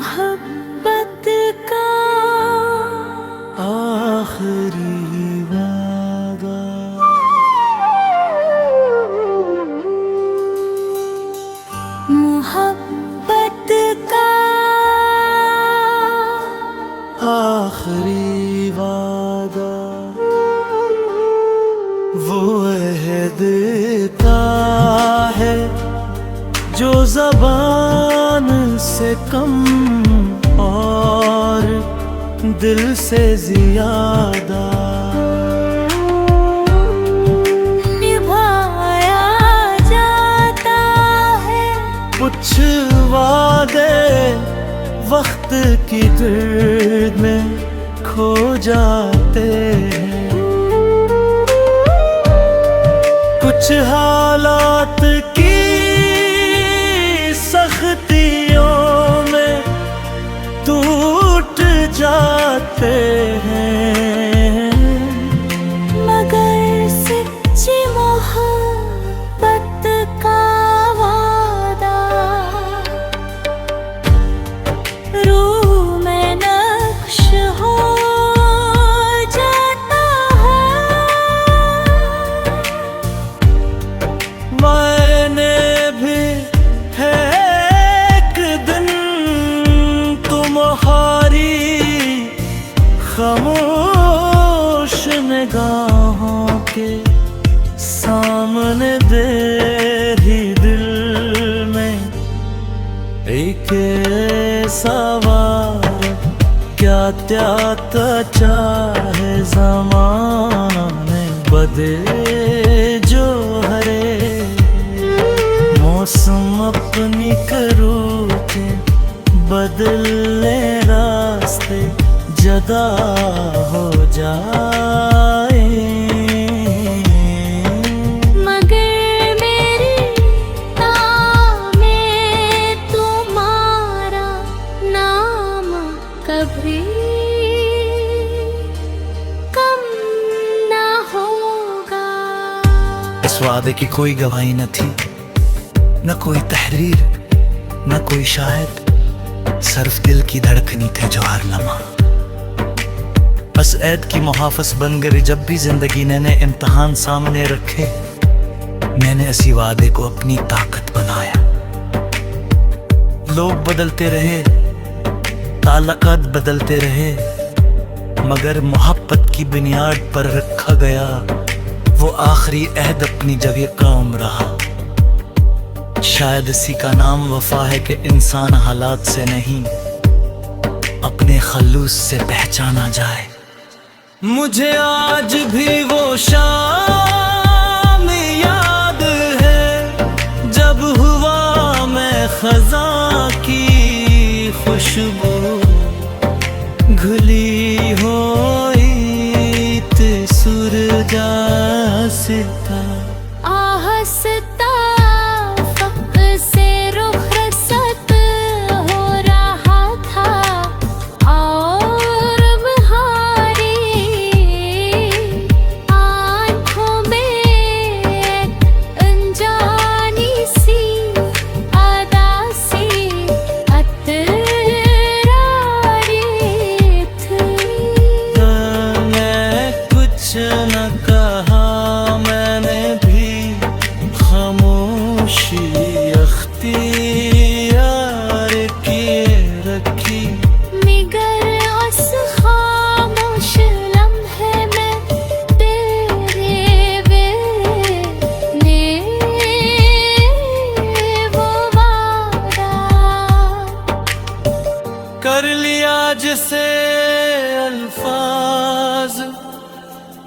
मोहब्बत का आखिरी वादा। मोहब्बत का आखिरी वादा, वो अहद का है जो ज़बान से कम और दिल से ज़्यादा निभाया जाता है। कुछ वादे वक्त की गिर्द में खो जाते हैं, कुछ हालात की सख्तियों में टूट जाते हैं। मगर सच्ची मोहब्बत का वादा रूह में नक्श हो जाता है। मैंने भी है एक दिन तुम्हारी खामोश निगाहों के सामने तेरी दिल में एक सवार क्या त्याता चाहे ज़माने बदले जो हरे मौसम अपनी करूँ के बदले रास्ते जदा हो जाए। मगर मेरी में तुम्हारा नाम कभी कम ना होगा। इस वादे की कोई गवाही न थी, न कोई तहरीर, न कोई शायद, सिर्फ दिल की धड़कनी थे जो हर लम्हा बस ऐद की मुहाफ़िज़ बन गई। जब भी जिंदगी ने इम्तिहान सामने रखे, मैंने इसी वादे को अपनी ताकत बनाया। लोग बदलते रहे, ताल्लुकात बदलते रहे, मगर मोहब्बत की बुनियाद पर रखा गया वो आखिरी अहद अपनी जगह कायम रहा। शायद इसी का नाम वफा है कि इंसान हालात से नहीं अपने खलूस से पहचाना जाए। मुझे आज भी वो शाम याद है जब हुआ मैं खज़ां की खुशबू घुली हुई सूरजा सिता आहस्ता फक से रुखसत हो रहा था और बहारी आँखों में अनजानी सी अदासी अतरारी थी। मैं कुछ न कहा, मैंने भी खामोशी अख्तियार किए रखी। मगर उस खामोश लम्हे में तेरे ने वो वादा कर लिया जिसे अल्फाज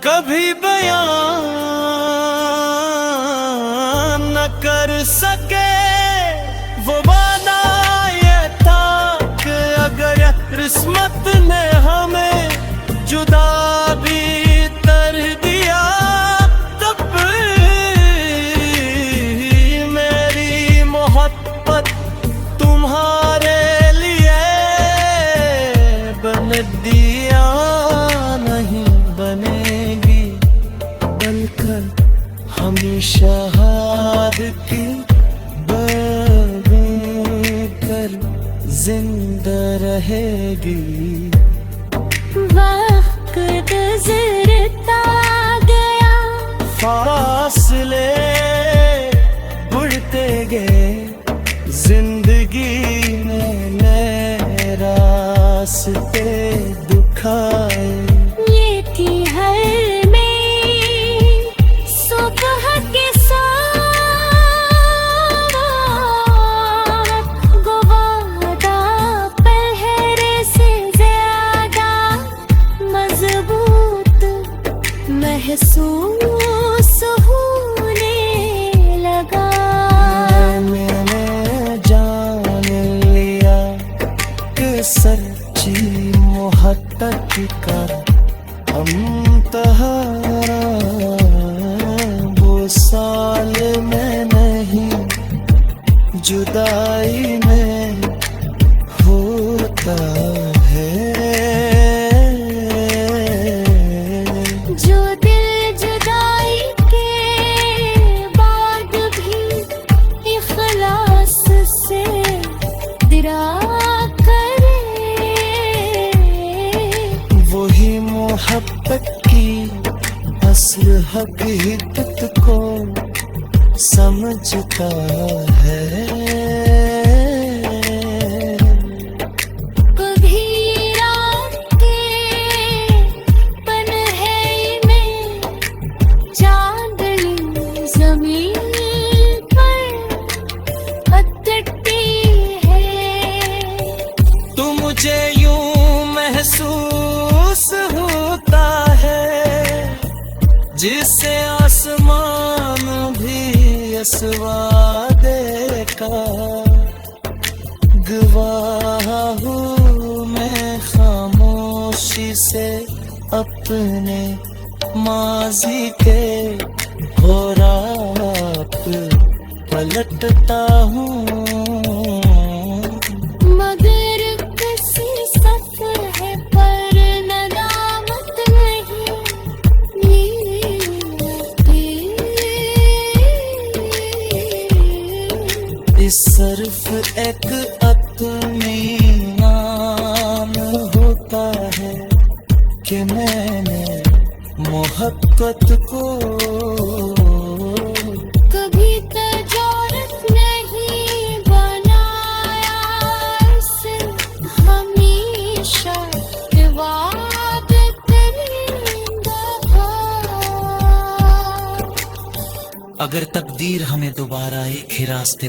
कभी बयान न कर सके। वो वादा ये था कि अगर किस्मत ने हमें जुदा भी कर दिया, तब मेरी मोहब्बत तुम्हारे लिए बन दिया नहीं बनेगी, बलकर हमेशा हाथ की कर जिंदा रहेगी। वक्त गुजरता गया, फासले बढ़ते गए, जिंदगी में नए रास्ते दिखाए। ये थी हर में सुबह के साथ, गुवादा पहरे से ज्यादा मजबूत महसूस होने लगा। मैंने जान लिया कि सच्ची मोहब्बत का अमतहारा वो साल में नहीं, जुदाई में होता है। जो दिल जुदाई के बाद भी इखलास से दिरा करे, वही मोहब्बत की असल हकीकत को समझता है। कभी रात के पनहे में चांदनी जमीन पर अटकती है। तो मुझे यूं महसूस होता है जिससे आसमान भी वादे का गवाह हूँ मैं, खामोशी से अपने माजी के औरात पलटता हूँ। मगर किसी सफर है पर नदामत नहीं मिलती। इस सिर्फ एक इत्मीनान होता है कि मैंने मोहब्बत को कभी तजारत नहीं बनाया, इसे हमेशा इबादत करेंगा। अगर तकदीर हमें दोबारा एक ही रास्ते